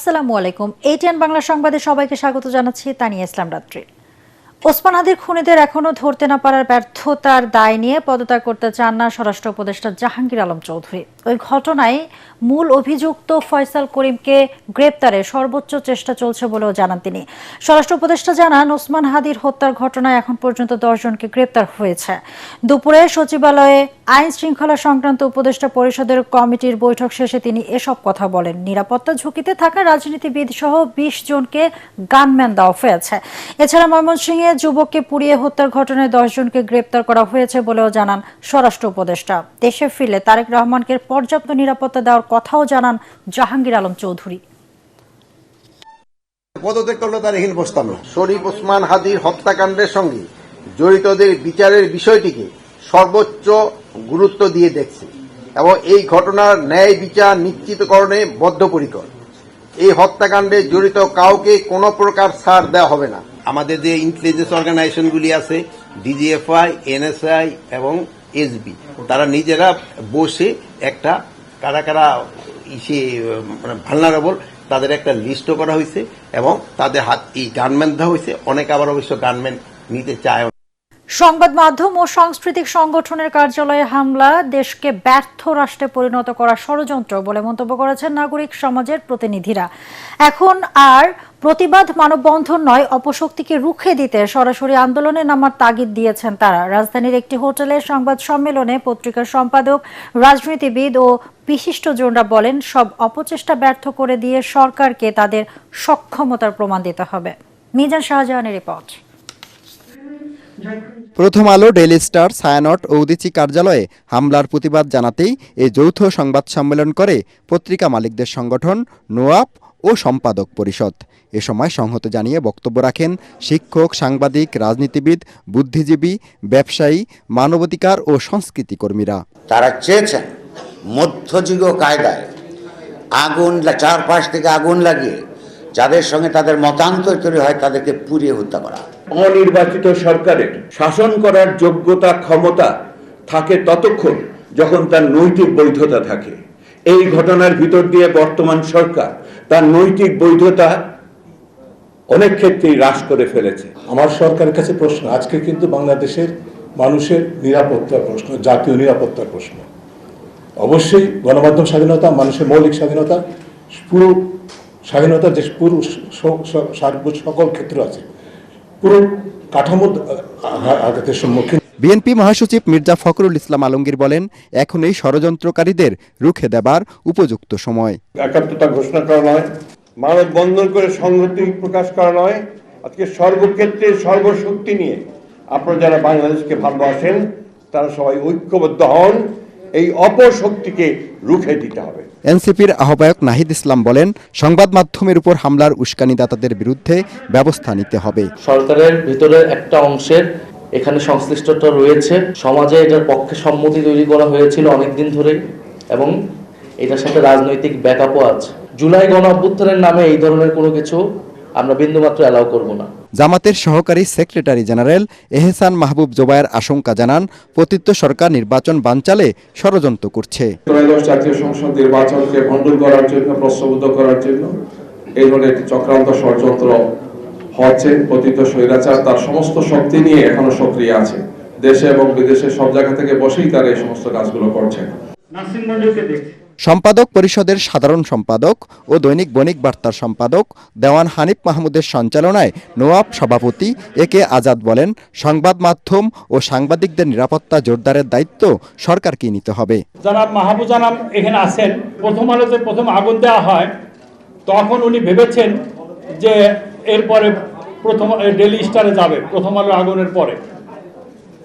আসসালামু আলাইকুম। এটিএন বাংলা সংবাদে সবাইকে স্বাগত জানাচ্ছি। তানিয়া ইসলাম রাত্রি। ওসমান হাদির খুনিদের এখনো ধরতে না পারার ব্যর্থতার দায় নিয়ে পদত্যাগ করতে চান না স্বরাষ্ট্র উপদেষ্টা জাহাঙ্গীর আলম চৌধুরী। ওই ঘটনায় মূল অভিযুক্ত ফয়সাল করিমকে গ্রেপ্তারে সর্বোচ্চ চেষ্টা চলছে বলেও জানান তিনি। স্বরাষ্ট্র উপদেষ্টা জানান, ওসমান হাদির হত্যার ঘটনায় এখন পর্যন্ত 10 জনকে গ্রেপ্তার হয়েছে। দুপুরে সচিবালয়ে আইন শৃঙ্খলা সংক্রান্ত উপদেষ্টা পরিষদের কমিটির বৈঠক শেষে তিনি এসব কথা বলেন। নিরাপত্তা ঝুঁকিতে থাকা রাজনীতিবিদ সহ 20 জনকে গানম্যান দেওয়া হয়েছে। এছাড়া ময়মনসিংহে যুবককে পুড়িয়ে হত্যার ঘটনায় 10 জনকে গ্রেপ্তার করা হয়েছে বলেও জানান স্বরাষ্ট্র উপদেষ্টা। দেশে ফিরলে তারেক রহমানকে পর্যাপ্ত নিরাপত্তা দেওয়ার কথাও জানান জাহাঙ্গীর আলম চৌধুরী। পদত্যাগ করলে তার এখানে বসতাম না। শরীফ ওসমান হাদির হত্যাকাণ্ডের সঙ্গে জড়িতদের বিচারের বিষয়টিকে সর্বোচ্চ গুরুত্ব দিয়ে দেখছে এবং এই ঘটনার ন্যায় বিচার নিশ্চিতকরণে বদ্ধপরিকর। এই হত্যাকাণ্ডে জড়িত কাউকে কোনো প্রকার ছাড় দেওয়া হবে না। আমাদের যে ইন্টেলিজেন্স অর্গানাইজেশনগুলি আছে, ডিজিএফআই, এনএসআই এবং এসবি, তারা নিজেরা বসে একটা কারা কারা ভালনারেবল তাদের একটা লিস্টও করা হয়েছে এবং তাদের হাত এই গানম্যান দেওয়া হয়েছে। অনেকে আবার অবশ্য গানম্যান নিতে চায়। সংবাদ মাধ্যম ও সাংস্কৃতিক সংগঠনের কার্যালয়ে হামলা দেশকে ব্যর্থ রাষ্ট্রে পরিণত করার ষড়যন্ত্র বলে মন্তব্য করেছেন নাগরিক সমাজের প্রতিনিধিরা। এখন আর প্রতিবাদ মানববন্ধন নয়, অপশক্তিকে রুখে দিতে সরাসরি আন্দোলনে নামার তাগিদ দিয়েছেন তারা। রাজধানীর একটি হোটেলের সংবাদ সম্মেলনে পত্রিকার সম্পাদক, রাজনীতিবিদ ও বিশিষ্টজনরা বলেন, সব অপচেষ্টা ব্যর্থ করে দিয়ে সরকারকে তাদের সক্ষমতার প্রমাণ দিতে হবে। মিজান শাহজাহানের রিপোর্ট। প্রথম আলো, ডেইলি স্টার, ছায়ানট ও উদীচী কার্যালয়ে হামলার প্রতিবাদ জানাতেই এই যৌথ সংবাদ সম্মেলন করে পত্রিকা মালিকদের সংগঠন নোয়াপ ও সম্পাদক পরিষদ। এ সময় সংহত জানিয়ে বক্তব্য রাখেন শিক্ষক, সাংবাদিক, রাজনীতিবিদ, বুদ্ধিজীবী, ব্যবসায়ী, মানবাধিকার ও সংস্কৃতি কর্মীরা। তারা চেয়েছেন মধ্যযুগীয় কায়দায় আগুন, চারপাশ থেকে আগুন লাগিয়ে যাদের সঙ্গে তাদের মতান্তর তৈরি হয় তাদেরকে পুড়িয়ে হত্যা করা। অনির্বাচিত সরকারের শাসন করার যোগ্যতা, ক্ষমতা থাকে ততক্ষণ যখন তার নৈতিক বৈধতা থাকে। এই ঘটনার ভিতর দিয়ে বর্তমান সরকার তার নৈতিক বৈধতা অনেক ক্ষেত্রেই হ্রাস করে ফেলেছে। আমার সরকারের কাছে প্রশ্ন, আজকে কিন্তু বাংলাদেশের মানুষের নিরাপত্তার প্রশ্ন, জাতীয় নিরাপত্তার প্রশ্ন। অবশ্যই গণমাধ্যম স্বাধীনতা, মানুষের মৌলিক স্বাধীনতা, পুরো স্বাধীনতার যে পুরো সকল ক্ষেত্র আছে, পুরো কাঠামো আঘাতের সম্মুখীন। বিএনপি মহাসচিব মির্জা ফখরুল ইসলাম আলমগীর বলেন, এখন এই ষড়যন্ত্রকারীদের রুখে দেবার উপযুক্ত সময়। একাত্মতা ঘোষণা করা নয়, মানববন্ধন করে সংহতি প্রকাশ করা নয়, আজকে সর্বক্ষেত্রে সর্বশক্তি নিয়ে আপনারা যারা বাংলাদেশকে ভালোবাসেন তারা সবাই ঐক্যবদ্ধ হন। এই অপশক্তিকে রুখে দিতে হবে। এনসিপির আহ্বায়ক নাহিদ ইসলাম বলেন, সংবাদ মাধ্যমের উপর হামলার উস্কানিদাতাদের বিরুদ্ধে ব্যবস্থা নিতে হবে। সরকারের ভিতরে একটা অংশের এখানে সংশ্লিষ্টতা রয়েছে। সমাজে এটার পক্ষে সম্মতি তৈরি করা হয়েছিল অনেকদিন ধরেই এবং এটার সাথে রাজনৈতিক ব্যাকআপও আছে। জুলাই গণ অভ্যুত্থানের নামে এই ধরনের কোনো কিছু আমরা বিন্দুমাত্র অ্যালাউ করব না। জামাতের সহকারী সেক্রেটারি জেনারেল এহসান মাহবুব জোবায়ের আশঙ্কা জানান, পতিত সরকার নির্বাচন বানচালে ষড়যন্ত্র করছে। ত্রয়োদশ জাতীয় সংসদ নির্বাচনকে ভণ্ডুল করার জন্য, প্রশ্নবুদ্ধ করার জন্য এই ধরনের একটি চক্রান্ত ষড়যন্ত্র হচ্ছে। পতিত স্বৈরাচার তার সমস্ত শক্তি নিয়ে এখনো সক্রিয় আছে। দেশে এবং বিদেশে সব জায়গা থেকে বসেই তারা এই সমস্ত কাজগুলো করছে। সম্পাদক পরিষদের সাধারণ সম্পাদক ও দৈনিক বণিক বার্তার সম্পাদক দেওয়ান হানিফ মাহমুদের সঞ্চালনায় নোয়াব সভাপতি একে আজাদ বলেন, সংবাদ মাধ্যম ও সাংবাদিকদের নিরাপত্তা জোরদারের দায়িত্ব সরকারকে নিতে হবে। জনাব মাহবুজানাম এখানে আছেন। প্রথম আলোতে প্রথম আগুন দেওয়া হয়, তখন উনি ভেবেছেন যে এরপরে প্রথম ডেইলি স্টারে যাবে। প্রথম আলো আগুনের পরে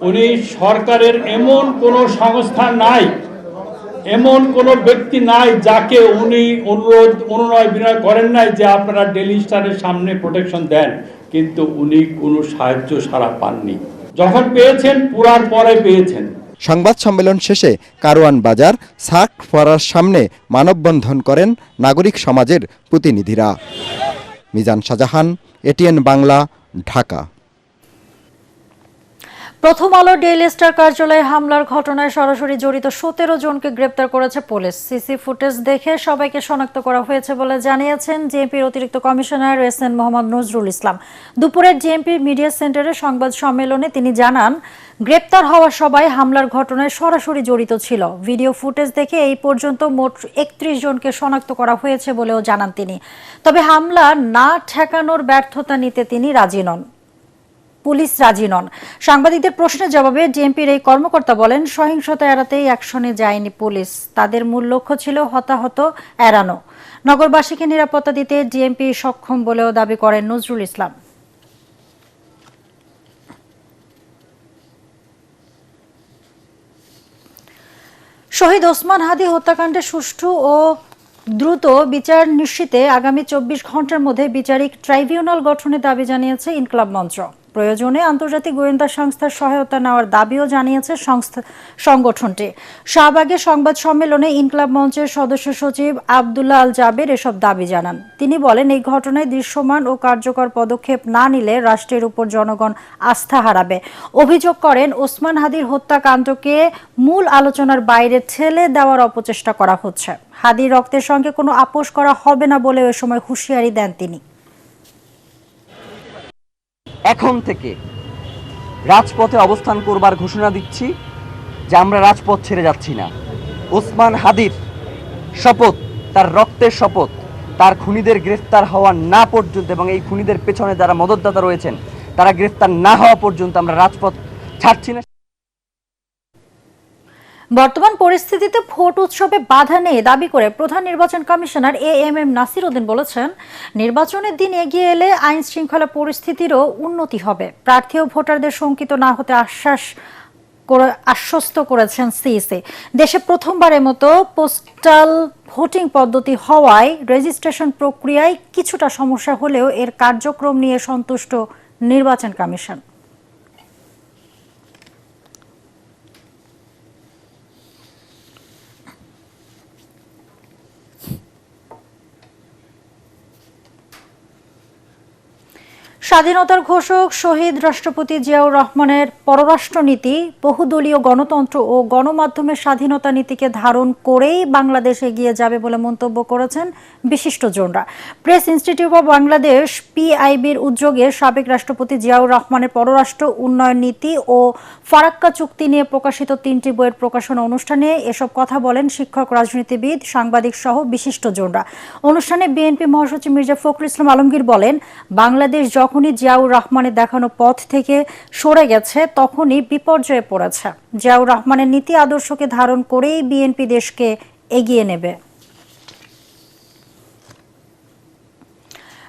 উনি সরকারের এমন কোনো সংস্থা নাই, এমন কোনো ব্যক্তি নাই যাকে উনি অনুনয় বিনয় করেন নাই যে আপনারা ডেইলি স্টারের সামনে প্রোটেকশন দেন, কিন্তু উনি কোনো সাহায্য সাড়া পাননি। যখন পেয়েছেন পুরার পরে পেয়েছেন। সংবাদ সম্মেলন শেষে কারওয়ান বাজার সাক ফরার সামনে মানববন্ধন করেন নাগরিক সমাজের প্রতিনিধিরা। মিজান শাহজাহান, এটিএন বাংলা, ঢাকা। প্রথম আলো ডেইলি স্টার কার্যালয়ে হামলার ঘটনায় সরাসরি জড়িত 17 জনকে গ্রেপ্তার করেছে পুলিশ। সিসি ফুটেজ দেখে সবাইকে শনাক্ত করা হয়েছে বলে জানিয়েছেন জেএমপির অতিরিক্ত কমিশনার এসএন মোহাম্মদ নজরুল ইসলাম। দুপুরের জেএমপির মিডিয়া সেন্টারে সংবাদ সম্মেলনে তিনি জানান, গ্রেপ্তার হওয়া সবাই হামলার ঘটনায় সরাসরি জড়িত ছিল। ভিডিও ফুটেজ দেখে এই পর্যন্ত মোট 31 জনকে শনাক্ত করা হয়েছে বলেও জানান তিনি। তবে হামলা না ঠেকানোর ব্যর্থতা নিতে তিনি রাজি নন। পুলিশ রাজি নন। সাংবাদিকদের প্রশ্নের জবাবে জেএমপির এই কর্মকর্তা বলেন, সহিংসতা এড়াতেই অ্যাকশনে যায়নি পুলিশ। তাদের মূল লক্ষ্য ছিল হতাহত এড়ানো। নগরবাসীকে নিরাপত্তা দিতে জেএমপি সক্ষম বলেও দাবি করেন নজরুল ইসলাম। শহীদ ওসমান হাদি হত্যাকাণ্ডে সুষ্ঠু ও দ্রুত বিচার নিশ্চিতে আগামী 24 ঘন্টার মধ্যে বিচারিক ট্রাইব্যুনাল গঠনের দাবি জানিয়েছে ইনকলাব মঞ্চ। প্রয়োজনে আন্তর্জাতিক গোয়েন্দা সংস্থার সহায়তা নেওয়ার দাবিও জানিয়েছে সংগঠনটি। শাহবাগে সংবাদ সম্মেলনে ইনকলাব মঞ্চের সদস্য সচিব আব্দুল্লাহ আল জাবের এসব দাবি জানান। তিনি বলেন, এই ঘটনায় দৃশ্যমান ও কার্যকর পদক্ষেপ না নিলে রাষ্ট্রের উপর জনগণ আস্থা হারাবে। অভিযোগ করেন, ওসমান হাদির হত্যাকাণ্ডকে মূল আলোচনার বাইরে ঠেলে দেওয়ার অপচেষ্টা করা হচ্ছে। হাদির রক্তের সঙ্গে কোনো আপোষ করা হবে না বলে ওই সময় হুঁশিয়ারি দেন তিনি। এখন থেকে রাজপথে অবস্থান করবার ঘোষণা দিচ্ছি যে আমরা রাজপথ ছেড়ে যাচ্ছি না। ওসমান হাদির শপথ, তার রক্তের শপথ, তার খুনিদের গ্রেফতার হওয়া না পর্যন্ত এবং এই খুনিদের পেছনে যারা মদতদাতা রয়েছেন তারা গ্রেফতার না হওয়া পর্যন্ত আমরা রাজপথ ছাড়ছি না। বর্তমান পরিস্থিতিতে ভোট উৎসবে বাধা নেই দাবি করে প্রধান নির্বাচন কমিশনার এএমএম নাসির উদ্দিন বলেছেন, নির্বাচনের দিন এগিয়ে এলে আইন শৃঙ্খলা পরিস্থিতিরও উন্নতি হবে। প্রার্থী ও ভোটারদের শঙ্কিত না হতে আশ্বস্ত করেছেন সিইসি। দেশে প্রথমবারের মতো পোস্টাল ভোটিং পদ্ধতি হওয়ায় রেজিস্ট্রেশন প্রক্রিয়ায় কিছুটা সমস্যা হলেও এর কার্যক্রম নিয়ে সন্তুষ্ট নির্বাচন কমিশন। স্বাধীনতার ঘোষক শহীদ রাষ্ট্রপতি জিয়াউর রহমানের পররাষ্ট্রনীতি বহুদলীয় গণতন্ত্র ও গণমাধ্যমের স্বাধীনতা নীতিকে ধারণ করেই বাংলাদেশ এগিয়ে যাবে বলে মন্তব্য করেছেন বিশিষ্টজনরা। প্রেস ইনস্টিটিউট অব বাংলাদেশ পিআইবির উদ্যোগে সাবেক রাষ্ট্রপতি জিয়াউর রহমানের পররাষ্ট্র উন্নয়ন নীতি ও ফারাক্কা চুক্তি নিয়ে প্রকাশিত 3টি বইয়ের প্রকাশনা অনুষ্ঠানে এসব কথা বলেন শিক্ষক, রাজনীতিবিদ, সাংবাদিক সহ বিশিষ্টজনরা। অনুষ্ঠানে বিএনপি মহাসচিব মির্জা ফখরুল ইসলাম আলমগীর বলেন, বাংলাদেশ যখনই জিয়াউর রহমানের দেখানো পথ থেকে সরে গেছে তখনই বিপর্যয়ে পড়েছে। জিয়াউর রহমানের নীতি আদর্শকে ধারণ করেই বিএনপি দেশকে এগিয়ে নেবে।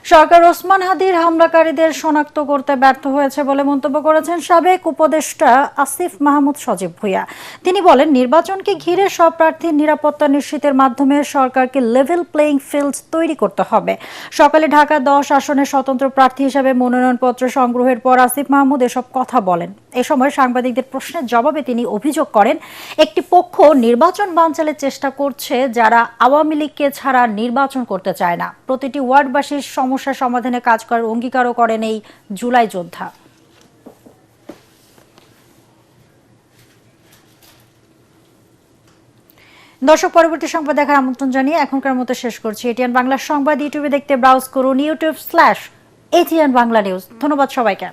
সরকার ওসমান হাদির হামলাকারীদের শনাক্ত করতে ব্যর্থ হয়েছে বলে মন্তব্য করেছেন সাবেক উপদেষ্টা আসিফ মাহমুদ সজীব ভুঁইয়া। তিনি বলেন, নির্বাচনকে ঘিরে সব প্রার্থীর নিরাপত্তা নিশ্চিতের মাধ্যমে সরকারকে লেভেল প্লেইং ফিল্ড তৈরি করতে হবে। সকালে ঢাকা 10 আসনে স্বতন্ত্র প্রার্থী হিসেবে মনোনয়নপত্র সংগ্রহের পর আসিফ মাহমুদ এসব কথা বলেন। এ সময় সাংবাদিকদের প্রশ্নের জবাবে তিনি অভিযোগ করেন, একটি পক্ষ নির্বাচন বানচালের চেষ্টা করছে যারা আওয়ামী লীগকে ছাড়া নির্বাচন করতে চায় না। প্রতিটি ওয়ার্ডবাসীর সমস্যা সমাধানে কাজ করার অঙ্গীকারও করেন এই জুলাই যোদ্ধা। দর্শক, পরবর্তী সংবাদ দেখার আমন্ত্রণ জানিয়ে এখনকার মতো শেষ করছি। এটিএন বাংলা সংবাদ ইউটিউবে দেখতে ব্রাউজ করুন youtube/ATN বাংলা নিউজ। ধন্যবাদ সবাইকে।